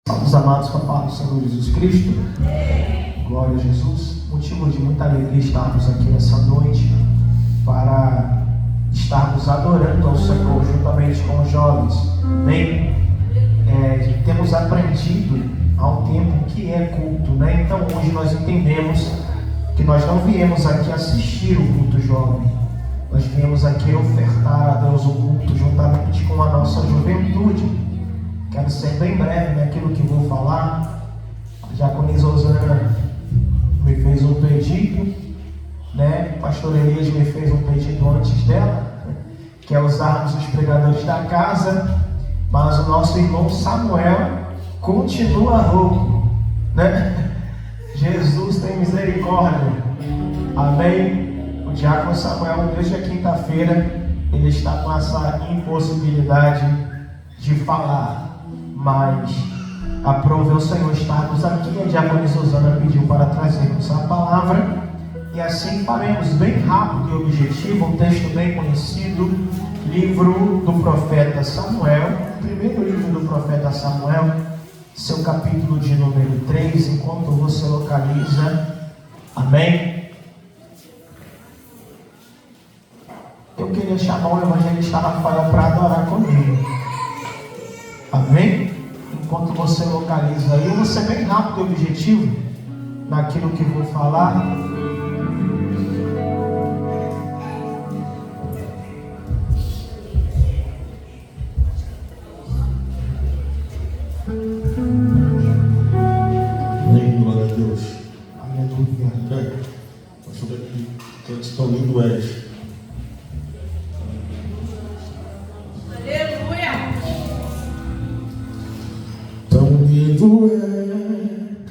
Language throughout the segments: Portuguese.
Salve, amados, com a paz do Senhor Jesus Cristo. Glória a Jesus. Motivo de muita alegria estarmos aqui nessa noite para estarmos adorando ao Senhor juntamente com os jovens. Bem, temos aprendido há um tempo que é culto, né? Então hoje nós entendemos que nós não viemos aqui assistir o culto jovem. Nós viemos aqui ofertar a Deus o culto juntamente com a nossa juventude. Quero ser bem breve naquilo que vou falar. A diaconisa Osana me fez um pedido, né? O pastor Elias me fez um pedido antes dela, que é usarmos os pregadores da casa, mas o nosso irmão Samuel continua rouco, né? Jesus tem misericórdia. Amém? O diácono Samuel, desde a quinta-feira, ele está com essa impossibilidade de falar. Mas aprove o Senhor estarmos aqui. A diaconisa Osana pediu para trazermos a palavra, e assim faremos bem rápido e objetivo. Um texto bem conhecido, livro do profeta Samuel, primeiro livro do profeta Samuel, seu capítulo de número 3, enquanto você localiza. Amém? Eu queria chamar o evangelista Rafael para adorar comigo. Amém? Enquanto você localiza aí, eu vou ser bem rápido e objetivo naquilo que vou falar. Amém, glória a Deus. Aleluia. André, pastor aqui, todos tão lindo és. Lindo é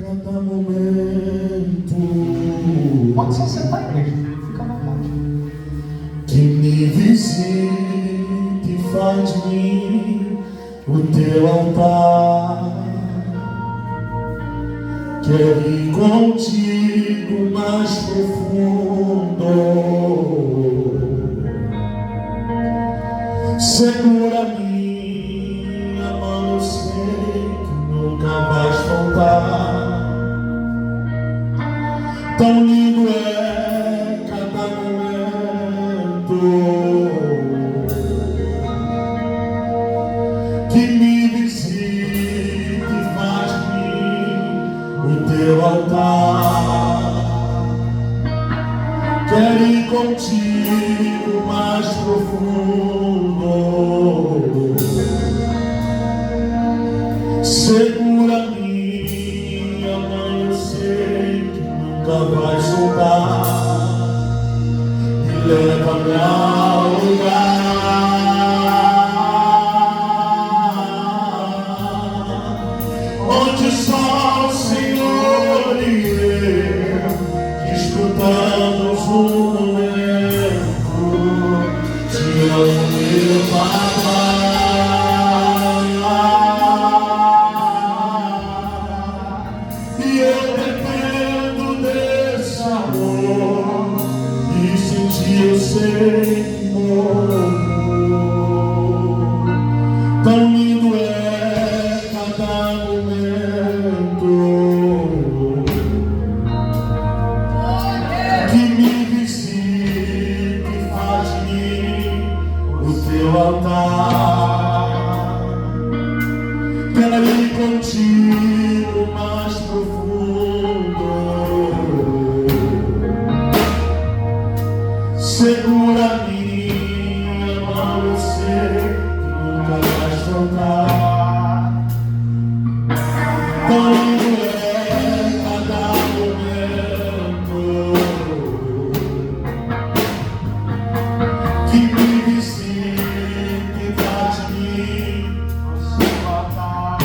cada momento. Pode só sentar, igreja, fica à vontade. Que me visite e faz de mim o teu altar. Quero ir contigo mais profundo. Segura-me. Nunca vais faltar. Tão lindo é cada momento que me visite e faz de mim o teu altar. Quero ir contigo mais profundo. Segura-me, amor, eu sei que nunca vai soltar. E leva-me ao lugar onde só o Senhor e eu desfrutamos um momento de meu papai. Eu sei tão lindo é cada momento que me visite e faz de mim o teu altar. Quero ir contigo mais profundo. Segura-me, amor, eu sei que nunca vais faltar. Tão lindo é cada momento que me visite e faz de mim o seu altar.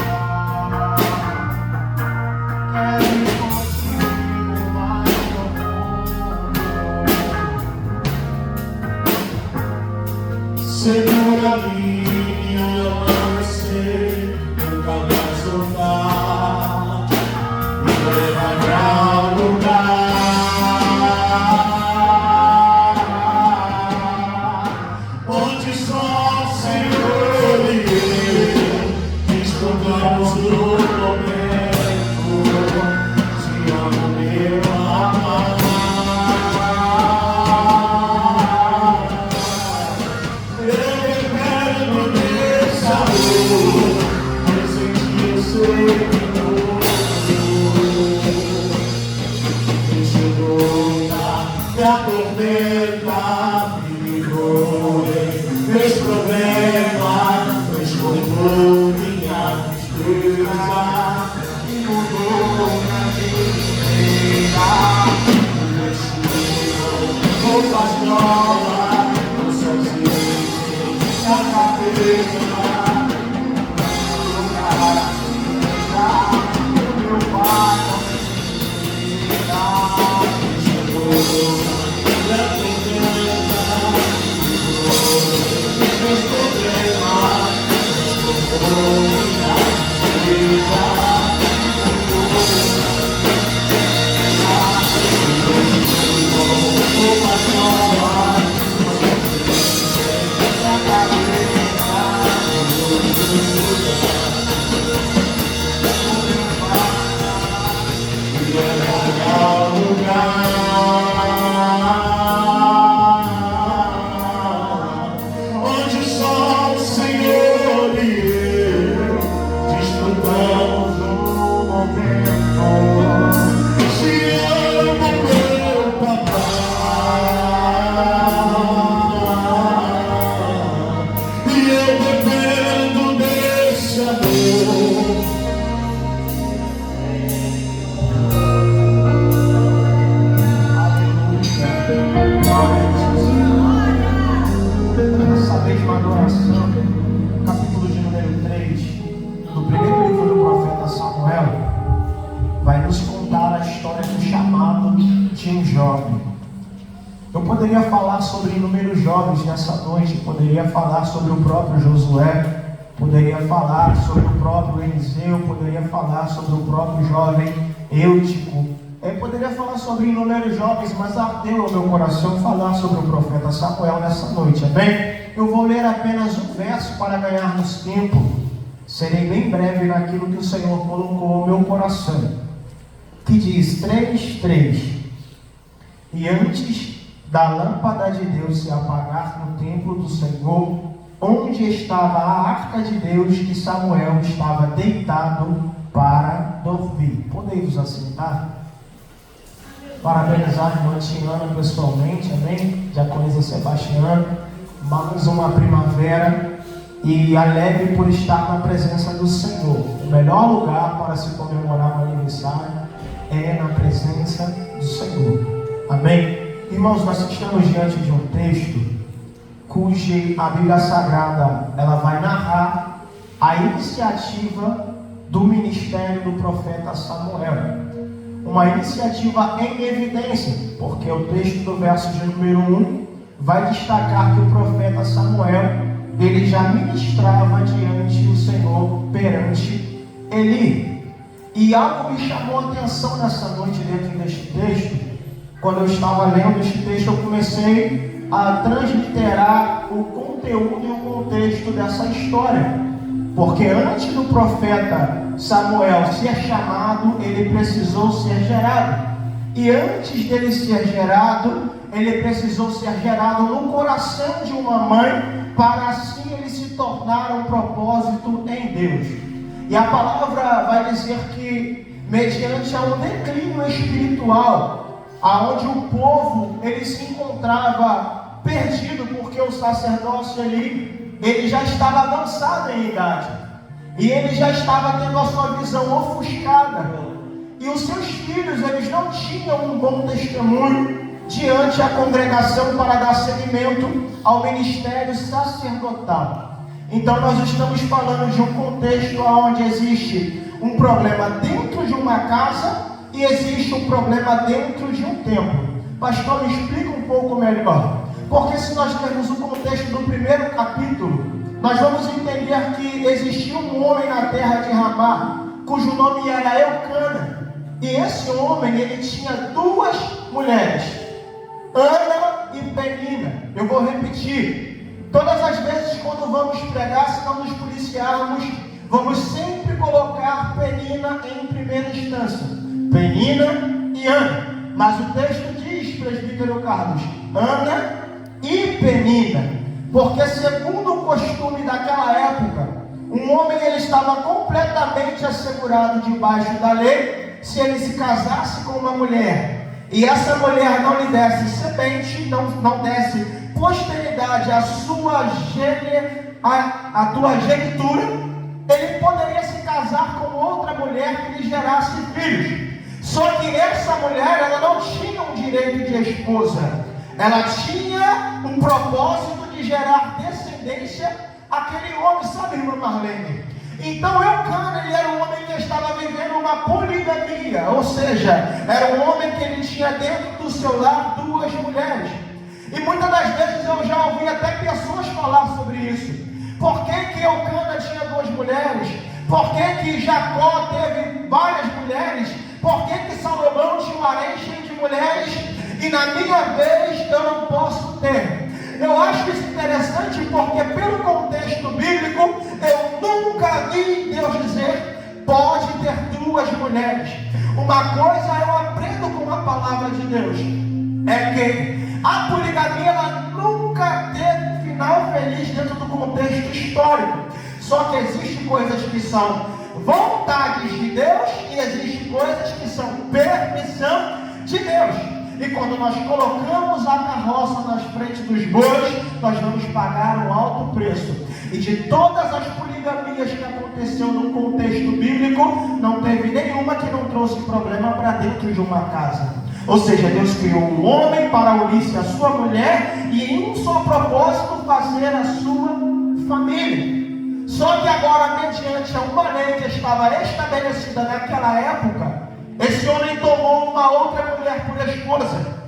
Quero ir contigo mais profundo. Segura-me, amor, eu sei, nunca vai soltar. Eu poderia falar sobre inúmeros jovens nessa noite, poderia falar sobre o próprio Josué, poderia falar sobre o próprio Eliseu, poderia falar sobre o próprio jovem Eutico, poderia falar sobre inúmeros jovens, mas ardeu ao meu coração falar sobre o profeta Samuel nessa noite, amém? Eu vou ler apenas um verso para ganharmos tempo, serei bem breve naquilo que o Senhor colocou ao meu coração, que diz 3:3: E antes da lâmpada de Deus se apagar no templo do Senhor, onde estava a arca de Deus, que Samuel estava deitado para dormir. Podemos assentar? Parabenizar a irmã Tiana pessoalmente, amém? Diaconisa Sebastiana, mais uma primavera, e alegre por estar na presença do Senhor. O melhor lugar para se comemorar o aniversário é na presença do Senhor. Amém? Irmãos, nós estamos diante de um texto cuja a Bíblia Sagrada ela vai narrar a iniciativa do ministério do profeta Samuel. Uma iniciativa em evidência, porque o texto do verso de número 1 vai destacar que o profeta Samuel ele já ministrava diante do Senhor perante Eli. E algo me chamou a atenção nessa noite dentro deste texto. Quando eu estava lendo este texto, eu comecei a transliterar o conteúdo e o contexto dessa história. Porque antes do profeta Samuel ser chamado, ele precisou ser gerado. E antes dele ser gerado, ele precisou ser gerado no coração de uma mãe, para assim ele se tornar um propósito em Deus. E a palavra vai dizer que, mediante a um declínio espiritual, aonde o povo ele se encontrava perdido, porque o sacerdócio ele já estava avançado em idade, e ele já estava tendo a sua visão ofuscada, e os seus filhos eles não tinham um bom testemunho diante da congregação para dar seguimento ao ministério sacerdotal. Então nós estamos falando de um contexto onde existe um problema dentro de uma casa e existe um problema dentro de um templo. Pastor, me explica um pouco melhor. Porque se nós temos o contexto do primeiro capítulo, nós vamos entender que existia um homem na terra de Ramá, cujo nome era Eucana. E esse homem, ele tinha duas mulheres, Ana e Penina. Eu vou repetir. Todas as vezes quando vamos pregar, se não nos policiarmos, vamos sempre colocar Penina em primeira instância. Penina e Ana. Mas o texto diz, presbítero Carlos, Ana e Penina. Porque segundo o costume daquela época, um homem ele estava completamente assegurado debaixo da lei se ele se casasse com uma mulher e essa mulher não lhe desse semente, não desse posteridade à sua genitura, ele poderia se casar com outra mulher que lhe gerasse filhos. Só que essa mulher ela não tinha um direito de esposa, ela tinha um propósito de gerar descendência àquele homem, sabe, irmã Marlene? Então Eucana, ele era um homem que estava vivendo uma poligamia, ou seja, era um homem que ele tinha dentro do seu lar duas mulheres. E muitas das vezes eu já ouvi até pessoas falar sobre isso. Por que Eucana tinha duas mulheres? Por que Jacó teve várias mulheres? Por que Salomão tinha um harém cheio de mulheres? E na minha vez eu não posso ter. Eu acho isso interessante porque pelo contexto bíblico eu nunca vi Deus dizer pode ter duas mulheres. Uma coisa eu aprendo com a palavra de Deus, é que a poligamia ela nunca teve um final feliz dentro do contexto histórico. Só que existem coisas que são vontades de Deus e existem coisas que são permissão de Deus. E quando nós colocamos a carroça nas frentes dos bois, nós vamos pagar um alto preço. E de todas as poligamias que aconteceu no contexto bíblico, não teve nenhuma que não trouxe problema para dentro de uma casa. Ou seja, Deus criou um homem para unir-se à sua mulher e em um só propósito fazer a sua família. Só que agora, mediante a uma lei que estava estabelecida naquela época, esse homem tomou uma outra mulher por esposa.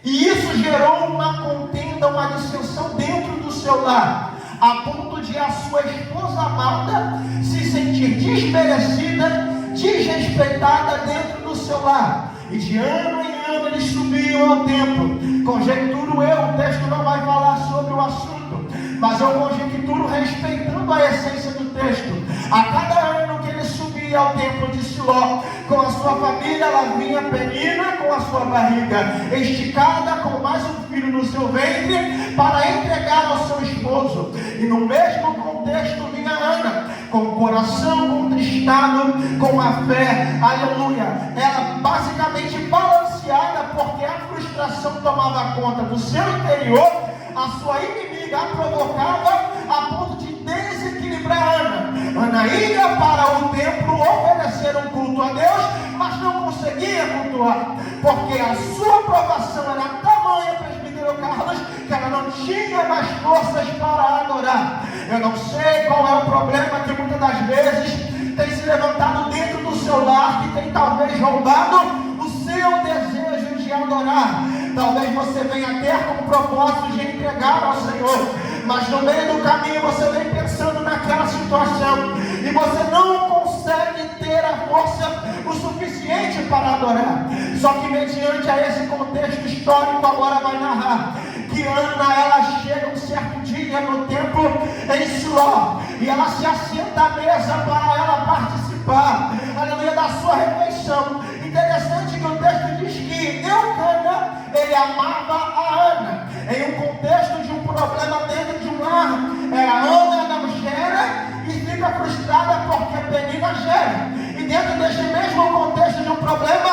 E isso gerou uma contenda, uma dissensão dentro do seu lar, a ponto de a sua esposa amada se sentir desmerecida, desrespeitada dentro do seu lar. E de ano em ano eles subiam ao templo. Conjecturo eu, o texto não vai falar sobre o assunto, mas eu conjecturo respeitando a essência do texto. A cada ano que ele subia ao templo de Siló, com a sua família, ela vinha Penina com a sua barriga esticada, com mais um filho no seu ventre, para entregar ao seu esposo. E no mesmo contexto vinha Ana, com o coração contristado, com a fé, aleluia, ela basicamente balanceada, porque a frustração tomava conta do seu interior, a sua inimiga a provocava a ponto de desequilibrar Ana. Ana ia para o templo oferecer um culto a Deus, mas não conseguia cultuar, porque a sua aprovação era tamanha, presbítero Carlos, que ela não tinha mais forças para adorar. Eu não sei qual é o problema que muitas das vezes tem se levantado dentro do seu lar, que tem talvez roubado o seu desejo de adorar. Talvez você venha ter como propósito de entregar ao Senhor, mas no meio do caminho você vem pensando naquela situação e você não consegue ter a força o suficiente para adorar. Só que mediante a esse contexto histórico agora vai narrar que Ana, ela chega um certo dia no templo em Siló e ela se assenta à mesa para ela participar, aleluia, da sua refeição. Interessante que o texto diz que Eucana, ele amava a Ana, em um contexto de um problema dentro de um lar. A Ana não gera e fica frustrada porque Penina gera. E dentro deste mesmo contexto de um problema,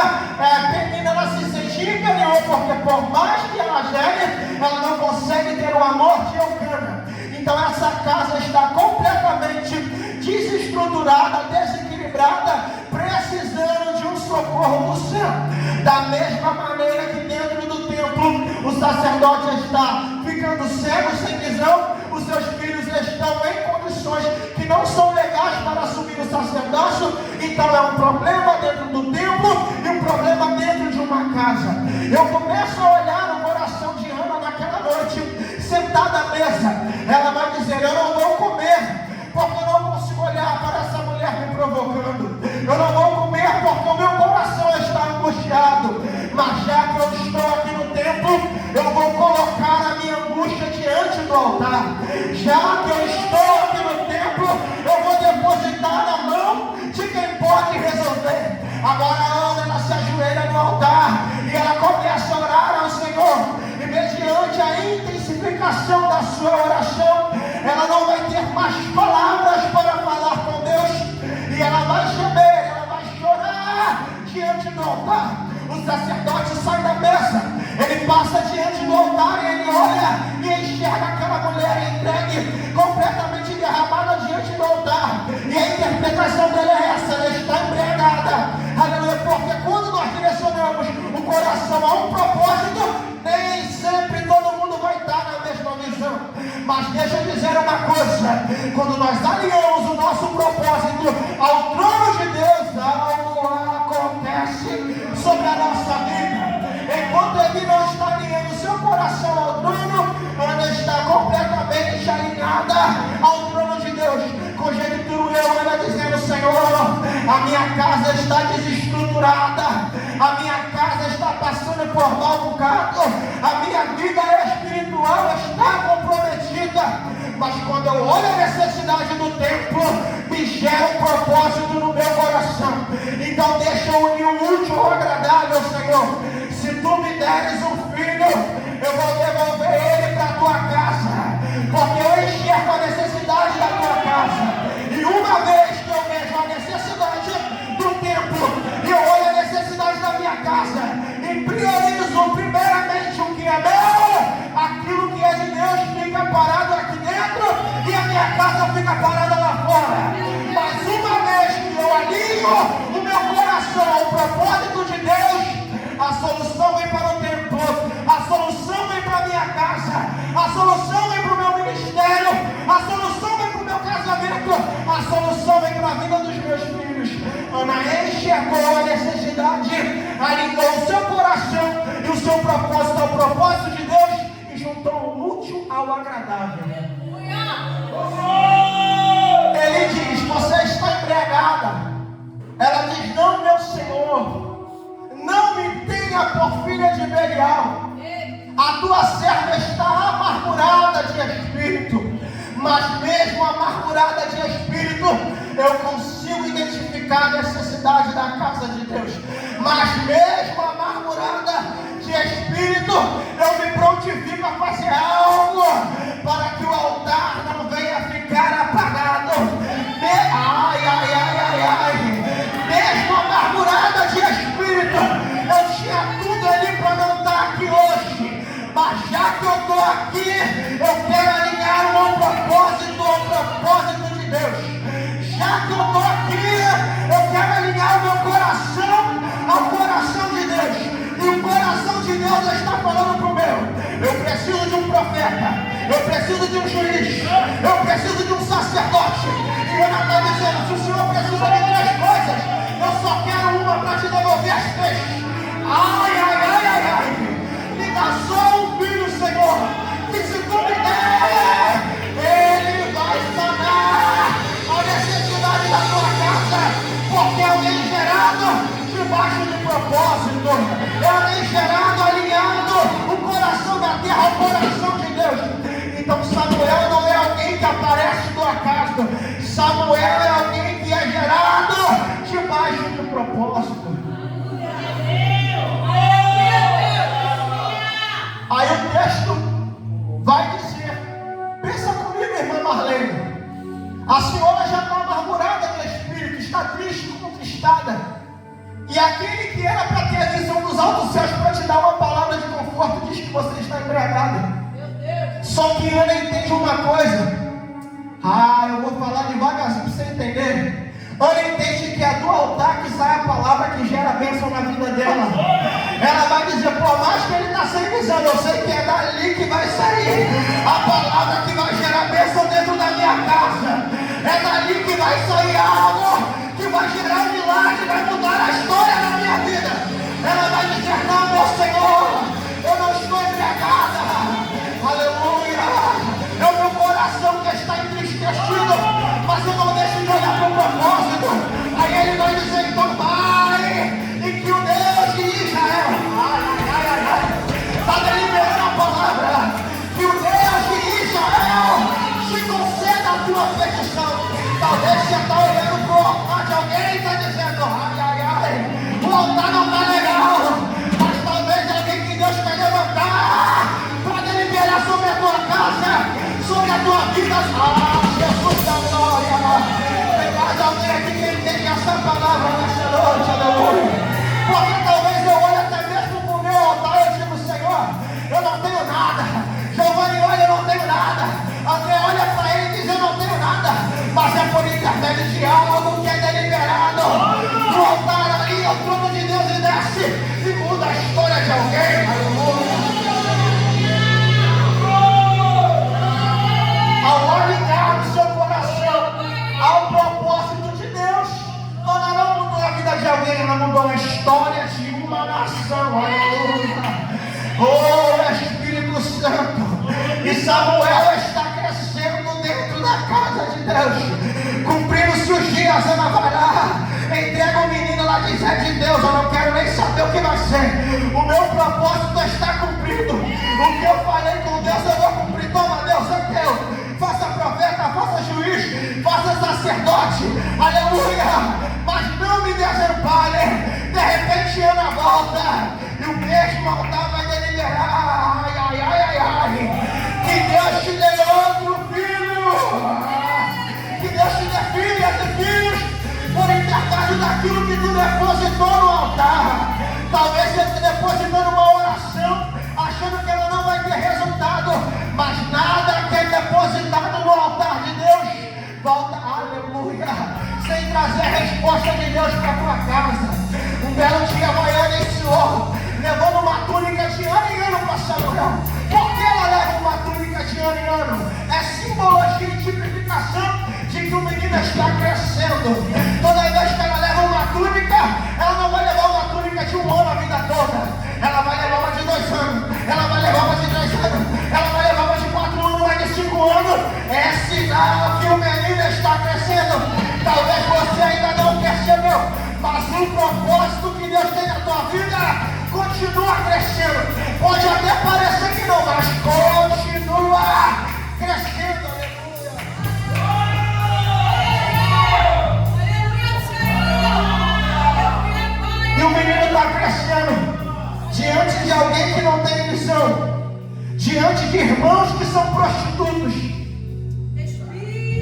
Penina ela se sente inferior, porque por mais que ela gere, ela não consegue ter o amor de Eucana. Então essa casa está completamente desestruturada, desequilibrada, precisando de um socorro do céu. Da mesma maneira que dentro do templo o sacerdote está ficando cego, sem visão, os seus filhos estão em condições que não são legais para assumir o sacerdócio. Então é um problema dentro do templo e um problema dentro de uma casa. Eu começo a olhar o coração de Ana naquela noite, sentada à mesa. Ela vai dizer: eu não vou comer, porque eu não consigo olhar para essa mulher me provocando. Eu não vou comer porque o meu coração está angustiado. Mas já que eu estou aqui no templo, eu vou colocar a minha angústia diante do altar. Já que eu estou aqui no templo, eu vou depositar na mão de quem pode resolver. Agora Ana, ela se ajoelha no altar e ela começa a orar ao Senhor. E mediante a intensificação da sua oração, ela não vai ter mais palavras para falar com Deus. E ela vai gemer, ela vai chorar diante do altar. O sacerdote sai da mesa, ele passa diante do altar e ele olha e enxerga aquela mulher entregue, completamente derramada diante do altar. E a interpretação dele é essa: ela está embriagada. Aleluia, porque quando nós direcionamos o coração a um propósito, nem sempre minha casa está desestruturada, a minha casa está passando por mau bocado, a minha vida espiritual está comprometida. Mas quando eu olho a necessidade do templo, me gera um propósito no meu coração. Então deixa eu unir o útil ao agradável, Senhor. Se tu me deres um filho, eu vou devolver ele para a tua casa, porque eu enxergo a necessidade da tua casa. E uma vez que eu vejo a necessidade do templo, e eu olho a necessidade da minha casa, e priorizo primeiramente o que é meu, aquilo que é de Deus fica parado aqui dentro, e a minha casa fica parada lá fora. Mas uma vez que eu alinho o meu coração ao propósito de Deus, a solução vem para o templo, a solução vem para a minha casa, a solução vem para o meu ministério, a solução vem para o meu casamento, a solução vem para a vida dos meus filhos. Ana enxergou a necessidade, alinhou o seu coração e o seu propósito ao propósito de Deus e juntou o útil ao agradável. Ele diz: você está embriagada. Ela diz: não, meu Senhor, não me tenha por filha de Belial. A tua serva está amargurada de espírito. Mas mesmo amargurada de espírito, eu consigo identificar a necessidade da casa de Deus. Mas mesmo amargurada de espírito, eu me prontifico a fazer algo para que o altar não venha ficar apagado. Mesmo amargurada de espírito, eu tinha tudo ali para não estar aqui hoje. Mas já que eu estou aqui, eu quero alinhar o meu propósito ao propósito de Deus. Já que eu estou aqui, eu quero alinhar o meu coração ao coração de Deus. E o coração de Deus está falando para o meu: eu preciso de um profeta, eu preciso de um juiz, eu preciso de um sacerdote. E Ana está dizendo: se o Senhor precisa de 3 coisas, eu só quero uma para te devolver as 3. Me dá só um filho, Senhor, que se tu me der, ele vai sanar a necessidade da tua casa, porque é alguém gerado debaixo de propósito, é alguém gerado alinhado o coração da terra ao coração de Deus. Então Samuel não é alguém que aparece do acaso, Samuel é alguém que é gerado debaixo de propósito. Aí o texto vai dizer: pensa comigo, irmã Marlene, a senhora já está amargurada de espírito, está triste, contristada, e aquele que era para ter a visão dos altos céus para te dar uma palavra de conforto diz que você está embriagada. Só que Ana entende uma coisa. Eu vou falar devagarzinho para você entender. Ana entende que é do altar que sai a palavra que gera bênção na vida dela. Ela vai dizer: por mais que ele está sem visão, eu sei que é dali que vai sair a palavra que vai gerar bênção dentro da minha casa. É dali que vai sair algo que vai gerar um milagre, vai mudar a história da minha vida. Ela vai dizer: não, meu Senhor, eu não estou embriagada. Aleluia. É o meu coração que está entristecido, mas eu não deixo de olhar para o propósito. Aí ele vai dizer: então vai, e que o Deus de Israel está deliberando a palavra, que o Deus de Israel te conceda a tua petição. Talvez você está olhando para o altar de alguém e está dizendo: o altar não está legal, mas talvez alguém que Deus quer levantar para deliberar sobre a tua casa, sobre a tua vida. Jesus da glória. Tem mais alguém aqui que entende essa palavra nessa noite, aleluia. Porque talvez eu olhe até mesmo para o meu altar e eu digo: Senhor, eu não tenho nada. Giovanni olha: eu não tenho nada. André olha para ele e diz: eu não tenho nada. Mas é por intermédio de algo que é deliberado. No altar ali, o trono de Deus, e desce e muda a história de alguém, aleluia. Ao alinhar o seu coração ao propósito de Deus, Ana não mudou a vida de alguém, ela mudou a história de uma nação. Aleluia. Oh, Espírito Santo. E Samuel está crescendo dentro da casa de Deus. Cumprindo-se os dias, Ana vai lá, é de Deus, eu não quero nem saber o que vai ser. O meu propósito está cumprido. O que eu falei com Deus, eu vou cumprir. Toma, Deus, é teu. Faça profeta, faça juiz, faça sacerdote. Aleluia. Mas não me desampare. De repente Ana volta e o mesmo altar vai deliberar. Ai, ai, ai, ai, ai. Que Deus te dê outro filho. Que Deus te dê filhas e filhos por intermédio daquilo que tu depositou no altar. Talvez você depositou numa oração, achando que ela não vai ter resultado, mas nada que é depositado no altar de Deus volta, aleluia, sem trazer a resposta de Deus para a tua casa. Um belo dia Ana iniciou, levando uma túnica de ano em ano para Samuel. Por que ela leva uma túnica de ano em ano? É simbologia e tipificação de que o menino está crescendo. Toda vez que ela leva uma túnica, ela não vai levar uma túnica de um ano a vida toda. Ela vai levar uma de 2 anos, ela vai levar uma de 3 anos, ela vai levar uma de 4 anos, uma de 5 anos. É sinal que o menino está crescendo. Talvez você ainda não percebeu, mas o propósito que Deus tem na tua vida continua crescendo. Pode até parecer que não, mas continua crescendo. E o menino está crescendo diante de alguém que não tem missão, diante de irmãos que são prostitutos.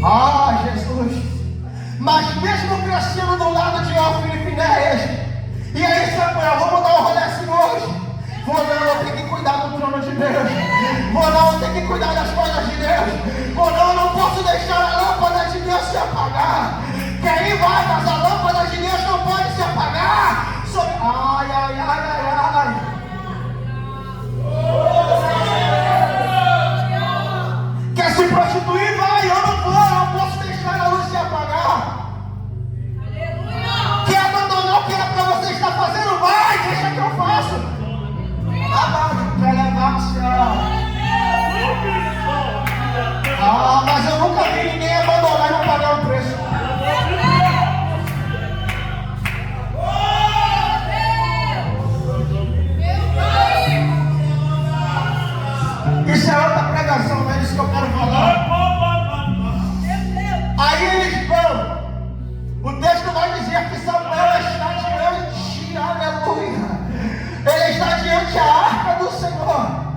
Ah, Jesus! Mas mesmo crescendo do lado de Ofni e Finéias, e aí Samuel, vamos dar um rolê assim hoje. Vou ter que cuidar do trono de Deus. Vou ter que cuidar das coisas de Deus. Eu não posso deixar a lâmpada de Deus se apagar. Quem vai, mas a lâmpada de Deus não pode se apagar. Ai, ai, ai, ai, ai. Quer se prostituir? Vai, eu não posso deixar a luz se apagar. Quer abandonar o que era para você estar fazendo? Vai, deixa que eu faço. Mas eu nunca vi ninguém abandonar e não pagar o preço. Isso é outra pregação, não é isso que eu quero falar. Aí eles vão. O texto vai dizer que Samuel está diante, aleluia. Ele está diante da arca do Senhor.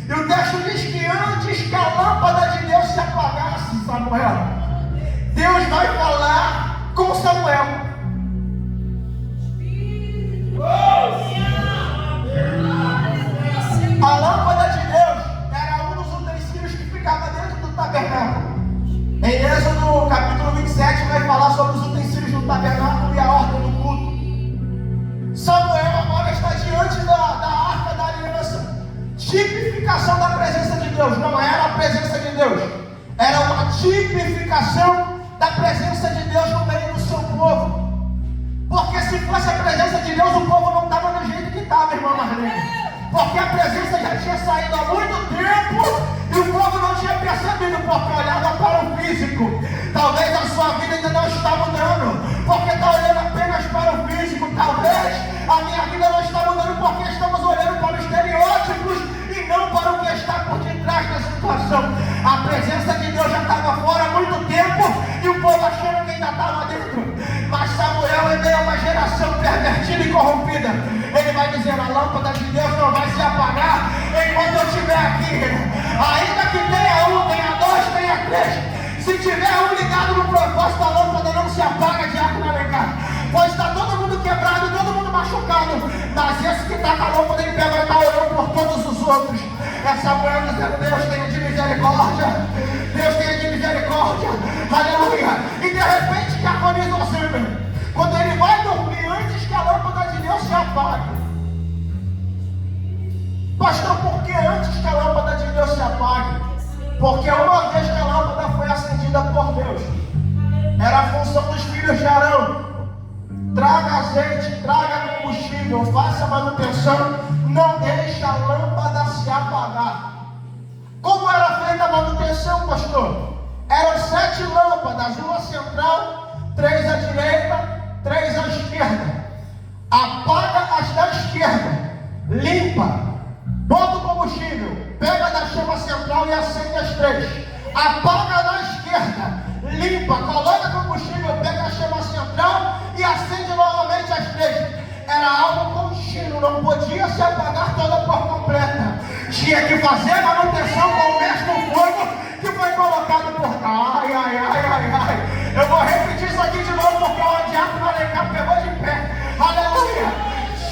E o texto diz que antes que a lâmpada de Deus se apagasse, Samuel, Deus vai falar com Samuel. A lâmpada de Deus era um dos utensílios que ficava dentro do tabernáculo. Em Êxodo capítulo 27 vai falar sobre os utensílios do tabernáculo e a ordem do culto. Samuel agora está diante da arca da aliança. Tipificação da presença de Deus. Não era a presença de Deus, era uma tipificação da presença de Deus no meio do seu povo. Porque se fosse a presença de Deus, o povo não estava do jeito que estava, irmã Marlene. Porque a presença já tinha saído há muito tempo e o povo não tinha percebido, porque olhava para o físico. Talvez a sua vida ainda não está mudando, porque está olhando apenas para o físico. Talvez a minha vida não está mudando, porque estamos olhando para os estereótipos e não para o que está por detrás da situação. A presença de Deus já estava fora há muito tempo e o povo achando que ainda estava dentro. Mas Samuel, em meio a uma geração pervertida e corrompida, ele vai dizer: a lâmpada de Deus não vai se apagar enquanto eu estiver aqui. Ainda que tenha um, tenha dois, tenha três, se tiver um ligado no propósito, a lâmpada não se apaga, diácono Alencar. Pode estar todo mundo quebrado, todo mundo machucado, mas esse que está com a lâmpada em pé vai estar orando por todos os outros. É Samuel dizendo: Deus tenha de misericórdia, Deus tenha de misericórdia, aleluia. E de repente que agoniza o Senhor, quando ele vai dormir antes que a lâmpada de Deus se apague. Pastor, por que antes que a lâmpada de Deus se apague? Porque uma vez que a lâmpada foi acendida por Deus, era a função dos filhos de Arão: traga azeite, traga combustível, faça manutenção, não deixe a lâmpada se apagar. Como era feita a manutenção, pastor? Eram 7 lâmpadas, uma central, 3 à direita, 3 à esquerda. Tinha que fazer manutenção com o mesmo fogo que foi colocado por... Ai, ai, ai, ai, ai. Eu vou repetir isso aqui de novo porque o diabo do Alecrim pegou de pé. Aleluia.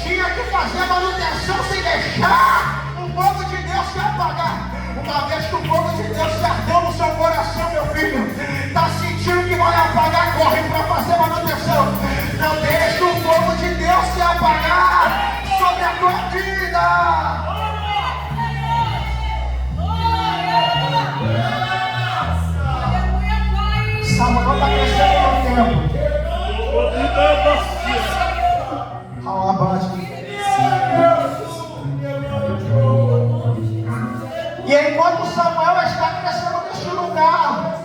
Tinha que fazer manutenção sem deixar o fogo de Deus se apagar. Uma vez que o fogo de Deus se ardeu no seu coração, meu filho, está sentindo que vai apagar, corre para fazer manutenção. Não deixe o fogo de Deus se apagar sobre a tua vida. Samuel está crescendo no tempo. E enquanto Samuel está crescendo neste lugar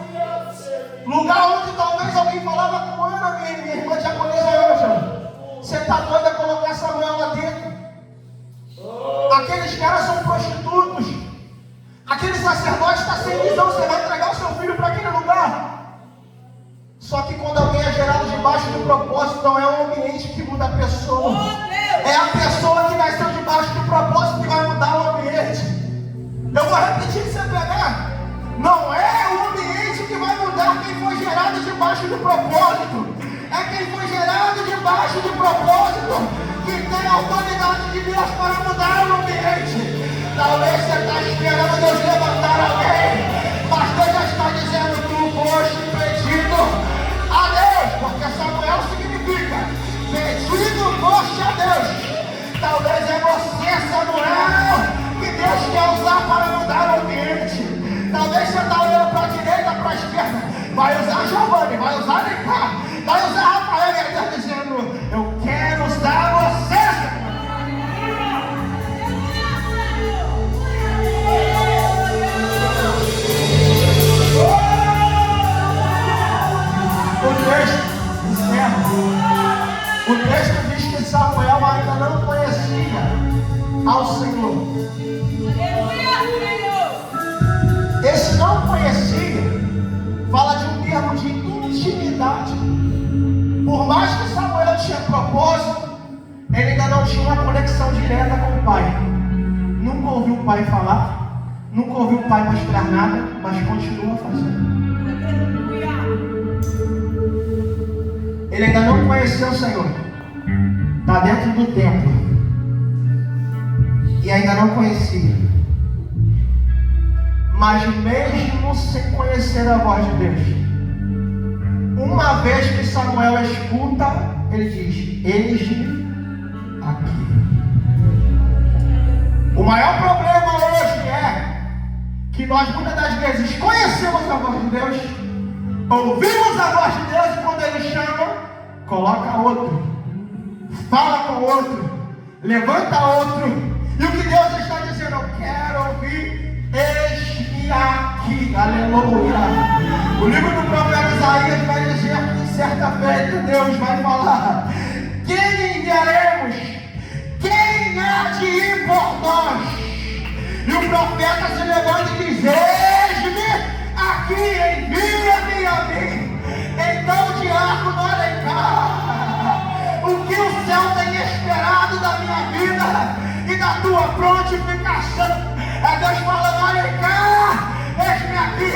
onde talvez alguém falava com Ana, minha irmã diaconisa Ângela, você está doida a colocar Samuel lá dentro? Aqueles caras são prostitutos. Aquele sacerdote está sem visão. Você vai entregar o seu filho para aquele lugar? Só que quando alguém é gerado debaixo do propósito, não é o ambiente que muda a pessoa. É a pessoa que nasceu debaixo do propósito que vai mudar o ambiente. Eu vou repetir para você pegar. Não é o ambiente que vai mudar quem foi gerado debaixo do propósito. É quem foi gerado debaixo do propósito que tem a autoridade de Deus para mudar o ambiente. Talvez você está esperando Deus levantar alguém, mas Deus já está dizendo: tu foste pedido a Deus, porque Samuel significa pedido foste a Deus. Talvez é você, Samuel, que Deus quer usar para mudar o ambiente. Talvez você está olhando para a direita, para a esquerda. Vai usar Giovanni, vai usar Ricardo, vai usar Rafael, e ele está dizendo: eu quero usar você. O texto diz que Samuel ainda não conhecia ao Senhor. Esse não conhecia fala de um termo de intimidade. Por mais que Samuel tinha propósito, ele ainda não tinha uma conexão direta com o pai. Nunca ouviu o pai falar, nunca ouviu o pai mostrar nada, mas continua fazendo. Ele ainda não conheceu o Senhor. Está dentro do templo. E ainda não conhecia. Mas mesmo sem conhecer a voz de Deus, uma vez que Samuel escuta, ele diz: eis-me aqui. O maior problema hoje é que nós muitas das vezes conhecemos a voz de Deus, ouvimos a voz de Deus, e quando Ele chama, coloca outro, fala com outro, levanta outro. E o que Deus está dizendo: eu quero ouvir, eis-me aqui. Aleluia. O livro do profeta Isaías vai dizer que certa feita Deus vai falar: quem enviaremos? Quem há de ir por nós? E o profeta se levanta e diz: eis-me aqui, envia-me a mim. Então o diácono Alecrim, o que o céu tem esperado da minha vida e da tua prontificação, é Deus falando: Alecrim, eis-me aqui.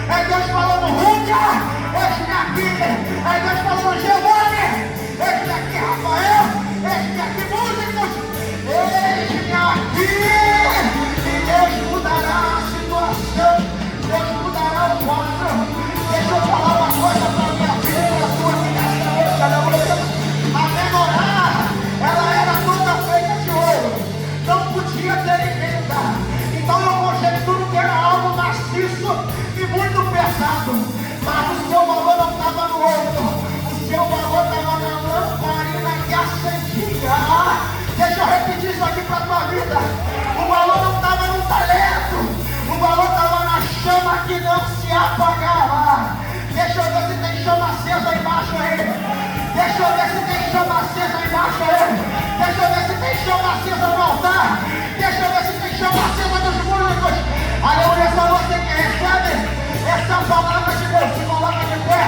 É Deus falando: Rúdia, eis-me aqui. É Deus falando: Giovanni, eis-me aqui. Rafael, eis-me aqui. Músicos, eis-me aqui. E Deus mudará a situação, Deus mudará o quadro. Deixa eu falar uma coisa para a minha vida e para a tua vida esta noite, aleluia. A menorá, ela era toda feita de ouro, não podia ter emenda. Então eu conjecturo que era algo maciço e muito pesado. Mas o seu valor não estava no ouro, o seu valor estava na lamparina que acendia. Deixa eu repetir isso aqui para a tua vida. O valor não estava no talento, o valor estava na chama que não se apagava. Deixa eu ver se tem chama acesa embaixo aí. Deixa eu ver se tem chama acesa embaixo aí. Deixa eu ver se tem chama acesa no altar. Deixa eu ver se tem chama acesa dos músicos. Aleluia, só você que recebe essa palavra de Deus, se coloca de pé.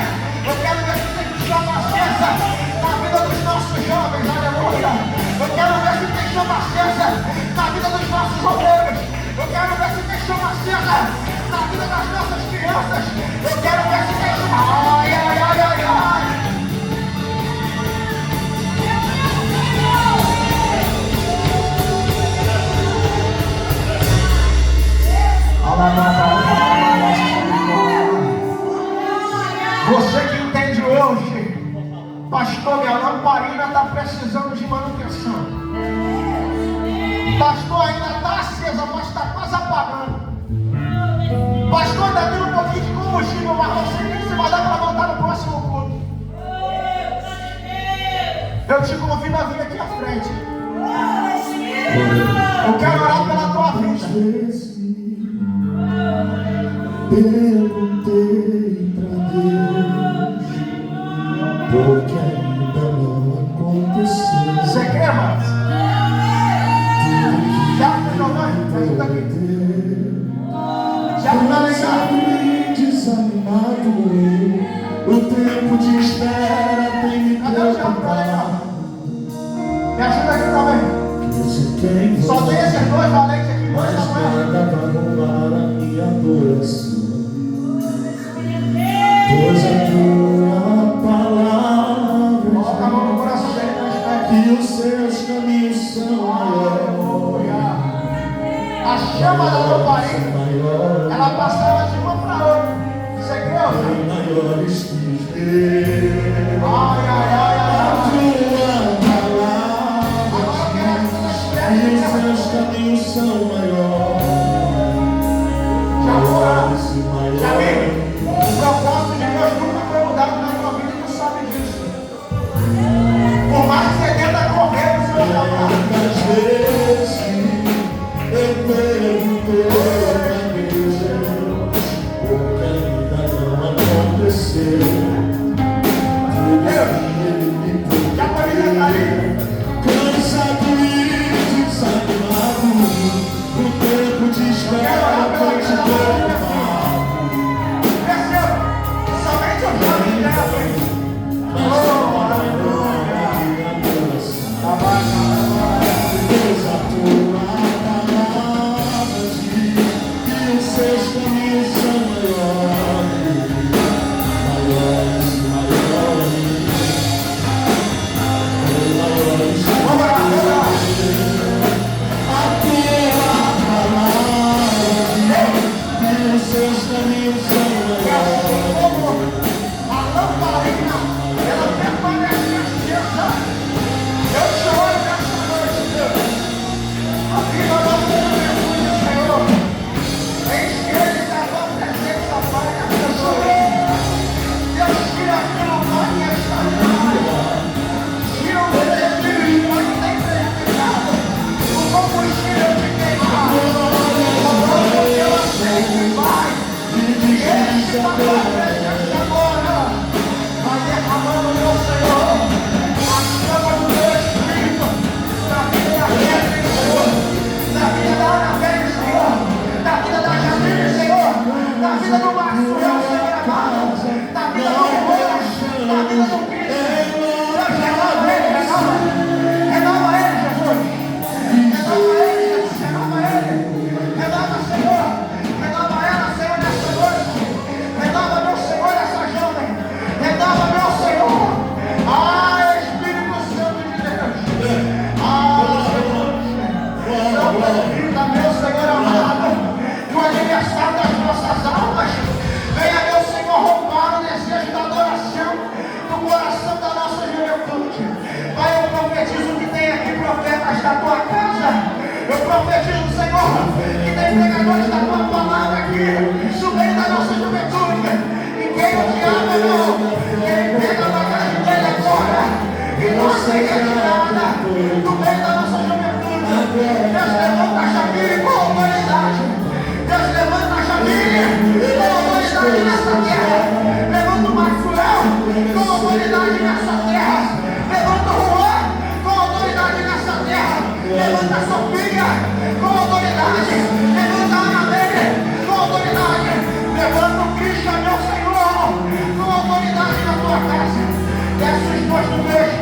Eu quero ver se tem chama acesa na vida dos nossos jovens, aleluia. Eu quero ver se tem chama acesa na vida dos nossos obreiros. Eu manutenção. Pastor, ainda está acesa, mas está quase apagando. Pastor, ainda tem um pouquinho de combustível, mas não sei nem se vai dar para voltar no próximo culto. Eu te convido a vir aqui à frente. Eu quero orar pela tua vida. Perguntei pra Deus, porque ainda não aconteceu. Você quer, mas? Já pegou mais? Ajuda aqui. Já tá legal. Desanimado, o tempo de espera tem me preocupado. Me ajuda aqui também. Só tem esses dois valentes aqui, dois mas tamanhos. nada vai roubar a minha adoração, pois a tua palavra Coloca a mão no coração dele, e os seus caminhos são maiores. a chama da lamparina, ela passava de uma para outra. Você crê, maiores que os teus. ai, ai, ai, ai. E os seus caminhos são maiores e Já vi? maiores. O propósito de Deus nunca foi mudado na tua vida e tu sabe disso. Por mais que você tenta correr do seu trabalho. Quantas vezes eu perguntei a Deus, porque ainda não aconteceu. Já pode cantar aí? Cansado e desanimado, o tempo de espera foi te preocupar. Perceba, somente eu já me levo. Deus, a tua palavra diz que os seus caminhos são maiores, maiores, maiores. Vamos lá, vamos lá. A tua palavra diz que os seus caminhos são maiores. A lamparina, ela permanece acesa. Eu te olho nessa noite, Deus. A vida da juventude, Senhor. Enche-ele da tua presença, Pai, na pessoa. Deus, tira aquilo que está errado. Tira o desejo que pode ter prejudicado. O combustível de queimado. O próprio teu aceite, Pai. Enche da tua presença agora. Vai derramando, meu Senhor, a chama do teu Espírito na vida da Kézia, Senhor, na vida da Anabelle, Senhor, na vida da Jamile, Senhor, na vida do Maxwell, Senhor amado, na vida do Juan, na vida do Cristo. Deus, renova ele, renova. Renova ele, Jesus. Renova ele, Jesus, renova ele. Renova, Senhor. Renova ela, Senhor, nessa noite. Renova, meu Senhor, essa jovem. Renova, meu Senhor. Ah, Espírito Santo de Deus. Ah, Santa vida, meu Senhor amado. No aniversário das nossas almas. Venha, meu Senhor, roubar o desejo da adoração no coração da nossa juventude. Pai, eu profetizo que tem aqui profetas da tua casa. Eu profetizo, Senhor, que tem pregadores da tua palavra aqui no meio da nossa juventude. E quem o diabo não, que ele pega a bagagem dele agora e não seja tirada no meio da nossa juventude. Deus levanta a Jamile com autoridade. Deus levanta a Jamile com autoridade nessa terra. Levanta o Maxwell com autoridade nessa terra. Levanta o Juan com autoridade nessa terra. Levanta a Sofia com autoridade. Levanta a Anabelle com autoridade. Levanta o Cristo, meu Senhor, com autoridade na tua casa. Desce os dois do meio.